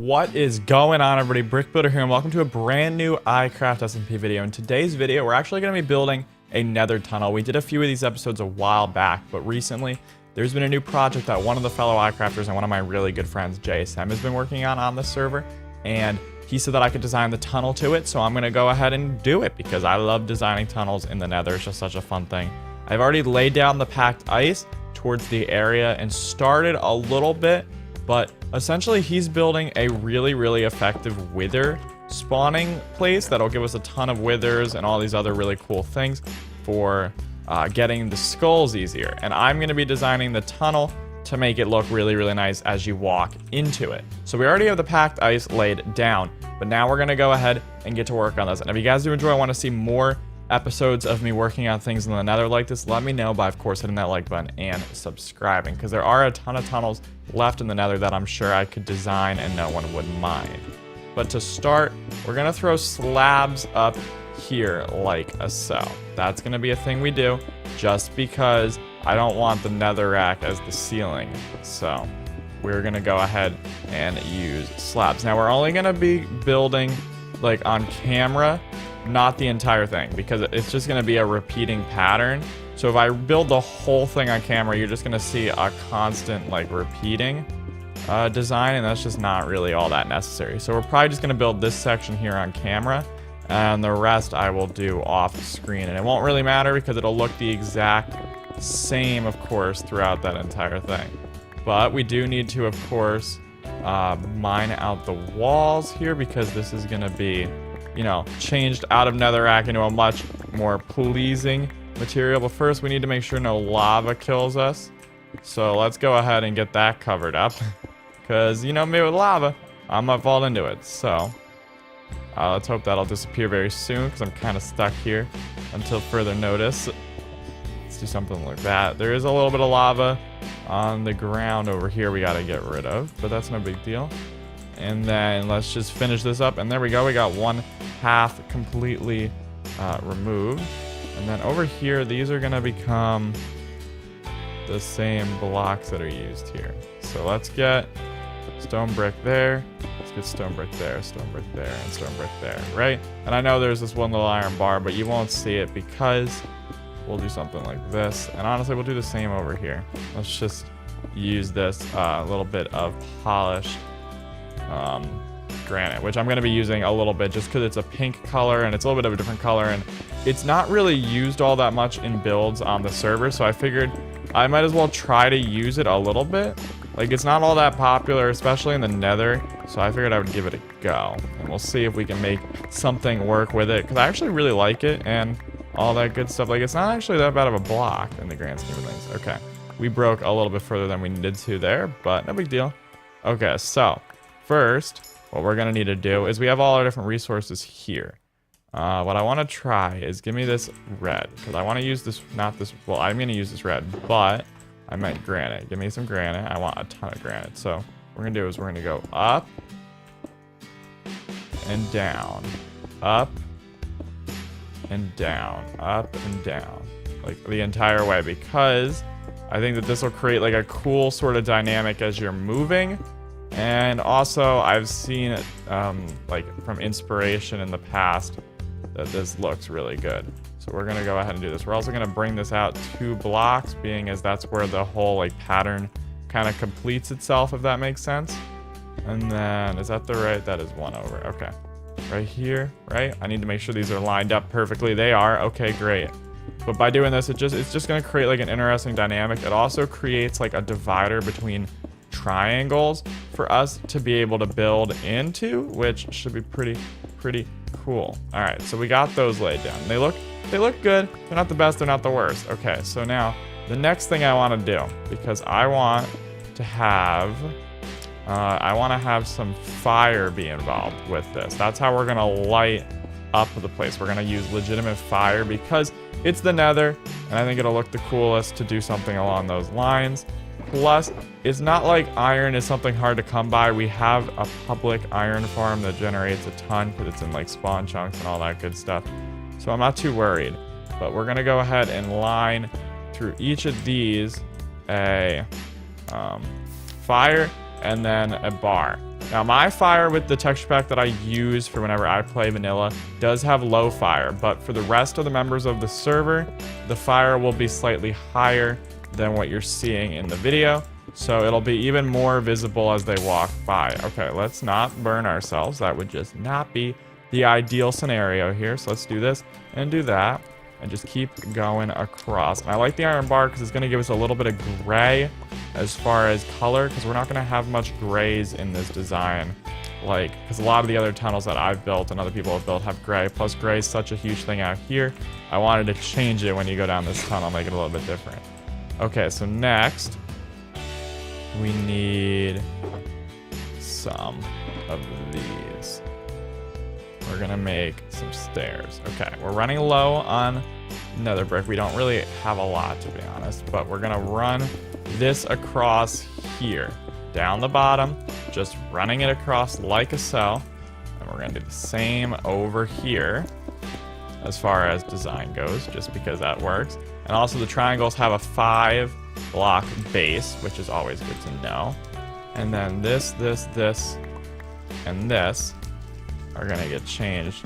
What is going on, everybody? Brick Builder here, and welcome to a brand new iCraft SMP video. In today's video, we're actually going to be building a nether tunnel. We did a few of these episodes a while back, but recently there's been a new project that one of the fellow iCrafters and one of my really good friends, JSM, has been working on this server, and he said that I could design the tunnel to it, so I'm going to go ahead and do it because I love designing tunnels in the nether. It's just such a fun thing. I've already laid down the packed ice towards the area and started a little bit, but essentially he's building a really effective wither spawning place that'll give us a ton of withers and all these other really cool things for getting the skulls easier. And I'm going to be designing the tunnel to make it look really nice as you walk into it. So we already have the packed ice laid down, but now we're going to go ahead and get to work on this. And if you guys do enjoy, want to see more episodes of me working on things in the nether like this, let me know by, of course, hitting that like button and subscribing, because there are a ton of tunnels left in the nether that I'm sure I could design and no one would mind. But to start, we're gonna throw slabs up here like so. That's gonna be a thing we do just because I don't want the nether rack as the ceiling. So we're gonna go ahead and use slabs. Now we're only gonna be building like on camera, not the entire thing, because it's just going to be a repeating pattern. So if I build the whole thing on camera, you're just going to see a constant like repeating design, and that's just not really all that necessary. So we're probably just going to build this section here on camera, and the rest I will do off screen, and it won't really matter because it'll look the exact same, of course, throughout that entire thing. But we do need to, of course, mine out the walls here, because this is going to be, you know, changed out of netherrack into a much more pleasing material. But first we need to make sure no lava kills us. So let's go ahead and get that covered up, because you know me with lava, I might fall into it. So let's hope that'll disappear very soon, because I'm kind of stuck here until further notice. Let's do something like that. There is a little bit of lava on the ground over here we got to get rid of, but that's no big deal. And then let's just finish this up, and there we go. We got one half completely removed. And then over here, these are gonna become the same blocks that are used here. So let's get stone brick there. Let's get stone brick there, and stone brick there, right? And I know there's this one little iron bar, but you won't see it because we'll do something like this. And honestly, we'll do the same over here. Let's just use this little bit of polished granite, which I'm going to be using a little bit just because it's a pink color and it's a little bit of a different color, and it's not really used all that much in builds on the server, so I figured I might as well try to use it a little bit. Like, it's not all that popular, especially in the nether, so I figured I would give it a go, and we'll see if we can make something work with it, because I actually really like it and all that good stuff. Like, it's not actually that bad of a block in the grand scheme of things. Okay, we broke a little bit further than we needed to there, but no big deal. Okay, so first, what we're going to need to do is we have all our different resources here. What I want to try is give me this red, because I want to use this, not this, well, I'm going to use this red, but I meant granite. Give me some granite. I want a ton of granite. So what we're going to do is we're going to go up and down, up and down, up and down, like the entire way, because I think that this will create like a cool sort of dynamic as you're moving. And also, I've seen it like from inspiration in the past that this looks really good. So we're gonna go ahead and do this. We're also gonna bring this out 2 blocks, being as that's where the whole like pattern kind of completes itself, if that makes sense. And then, is that the right? That is 1 over. Okay, right here, right? I need to make sure these are lined up perfectly. They are. Okay, great. But by doing this, it's just gonna create like an interesting dynamic. It also creates like a divider between triangles for us to be able to build into, which should be pretty cool. All right, so we got those laid down. They look good. They're not the best, they're not the worst. Okay, so now the next thing I want to do, because I want to have some fire be involved with this. That's how we're gonna light up the place. We're gonna use legitimate fire because it's the nether, and I think it'll look the coolest to do something along those lines. Plus, it's not like iron is something hard to come by. We have a public iron farm that generates a ton because it's in like spawn chunks and all that good stuff. So I'm not too worried. But we're going to go ahead and line through each of these a fire and then a bar. Now, my fire with the texture pack that I use for whenever I play vanilla does have low fire, but for the rest of the members of the server, the fire will be slightly higher than what you're seeing in the video. So it'll be even more visible as they walk by. Okay, let's not burn ourselves. That would just not be the ideal scenario here. So let's do this and do that and just keep going across. And I like the iron bar because it's going to give us a little bit of gray as far as color, because we're not going to have much grays in this design. Like, because a lot of the other tunnels that I've built and other people have built have gray. Plus, gray is such a huge thing out here. I wanted to change it when you go down this tunnel, make it a little bit different. Okay, so next, we need some of these. We're gonna make some stairs. Okay, we're running low on nether brick. We don't really have a lot, to be honest, but we're gonna run this across here, down the bottom, just running it across like a so. And we're gonna do the same over here as far as design goes, just because that works. And also the triangles have a 5-block base, which is always good to know. And then this, and this are gonna get changed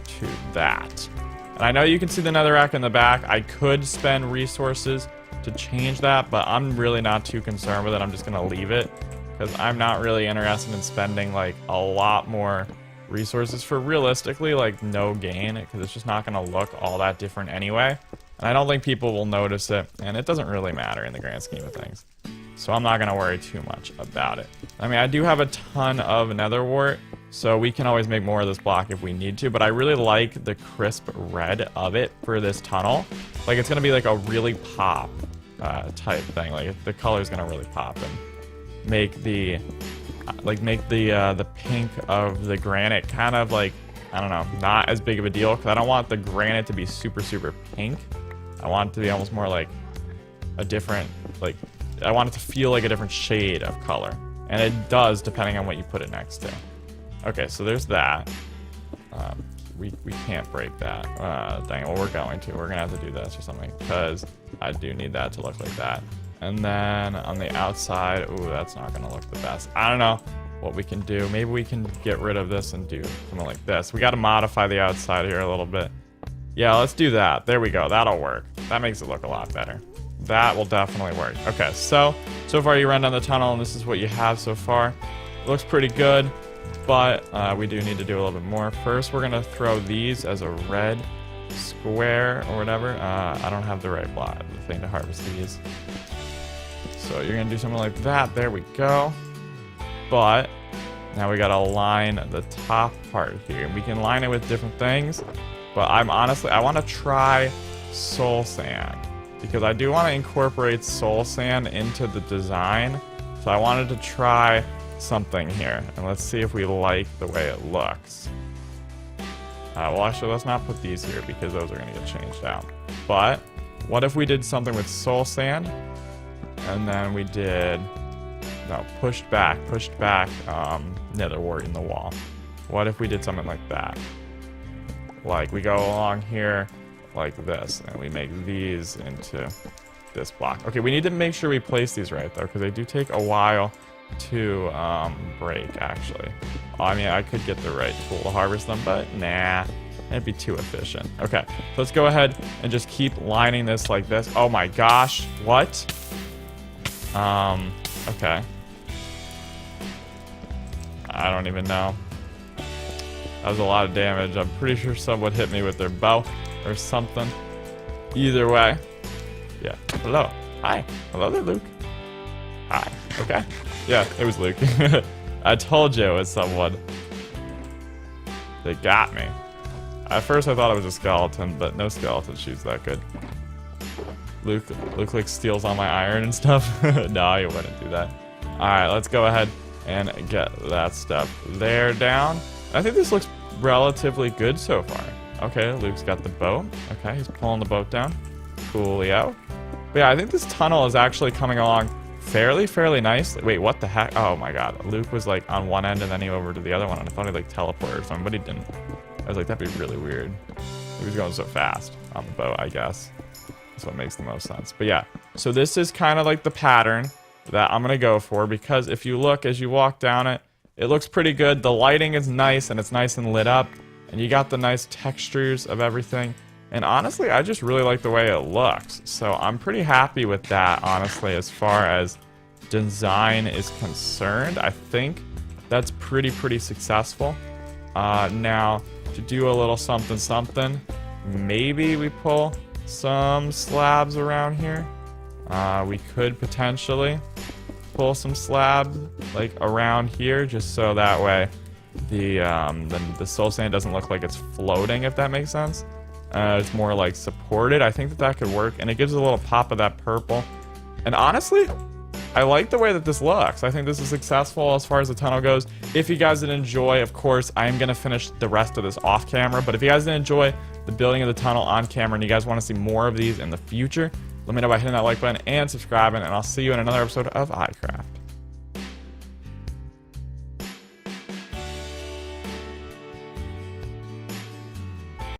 to that. And I know you can see the netherrack in the back. I could spend resources to change that, but I'm really not too concerned with it. I'm just gonna leave it, because I'm not really interested in spending like a lot more resources for realistically like no gain, because it's just not gonna look all that different anyway. And I don't think people will notice it, and it doesn't really matter in the grand scheme of things. So I'm not gonna worry too much about it. I mean, I do have a ton of nether wart, so we can always make more of this block if we need to, but I really like the crisp red of it for this tunnel. Like, it's gonna be like a really pop type thing. Like, the color's gonna really pop and make the pink of the granite kind of like, I don't know, not as big of a deal, because I don't want the granite to be super, super pink. I want it to be almost more like a different, like, I want it to feel like a different shade of color. And it does, depending on what you put it next to. Okay, so there's that. We can't break that. Dang it, well, we're going to. We're going to have to do this or something, because I do need that to look like that. And then on the outside, ooh, that's not going to look the best. I don't know what we can do. Maybe we can get rid of this and do something like this. We got to modify the outside here a little bit. Yeah, let's do that. There we go. That'll work. That makes it look a lot better. That will definitely work. Okay, so far you run down the tunnel, and this is what you have so far. It looks pretty good, but we do need to do a little bit more. First, we're going to throw these as a red square or whatever. I don't have the right block, the thing to harvest these. So you're going to do something like that. There we go. But now we got to line the top part here. We can line it with different things, but I want to try soul sand, because I do want to incorporate soul sand into the design. So I wanted to try something here, and let's see if we like the way it looks. Well, actually, let's not put these here, because those are going to get changed out. But what if we did something with soul sand, and then we did, no, pushed back nether wart in the wall? What if we did something like that? Like, we go along here like this, and we make these into this block. Okay, we need to make sure we place these right, though, because they do take a while to break, actually. I mean, I could get the right tool to harvest them, but nah, it'd be too efficient. Okay, so let's go ahead and just keep lining this like this. Oh my gosh, what? Okay. I don't even know. That was a lot of damage. I'm pretty sure someone hit me with their bow or something. Either way. Yeah. Hello. Hi. Hello there, Luke. Hi. Okay. Yeah, it was Luke. I told you it was someone. They got me. At first I thought it was a skeleton, but no skeleton shoots that good. Luke like steals all my iron and stuff. No, you wouldn't do that. Alright, let's go ahead and get that stuff there down. I think this looks relatively good so far. Okay, Luke's got the boat. Okay, he's pulling the boat down. Coolio. But yeah, I think this tunnel is actually coming along fairly nicely. Wait, what the heck? Oh my god. Luke was like on one end and then he over to the other one, and I thought he like teleported or something, but he didn't. I was like, that'd be really weird. He was going so fast on the boat, I guess. That's what makes the most sense. But yeah, so this is kind of like the pattern that I'm gonna go for, because if you look as you walk down it, it looks pretty good. The lighting is nice, and it's nice and lit up, and you got the nice textures of everything. And honestly, I just really like the way it looks. So I'm pretty happy with that, honestly, as far as design is concerned. I think that's pretty successful. Now, to do a little something, maybe we pull some slabs around here. We could potentially pull some slabs like around here, just so that way the soul sand doesn't look like it's floating, if that makes sense. It's more like supported. I think that could work, and it gives a little pop of that purple. And honestly, I like the way that this looks. I think this is successful as far as the tunnel goes. If you guys did enjoy, of course, I am going to finish the rest of this off camera, but if you guys did enjoy the building of the tunnel on camera and you guys want to see more of these in the future, let me know by hitting that like button and subscribing, and I'll see you in another episode of iCraft.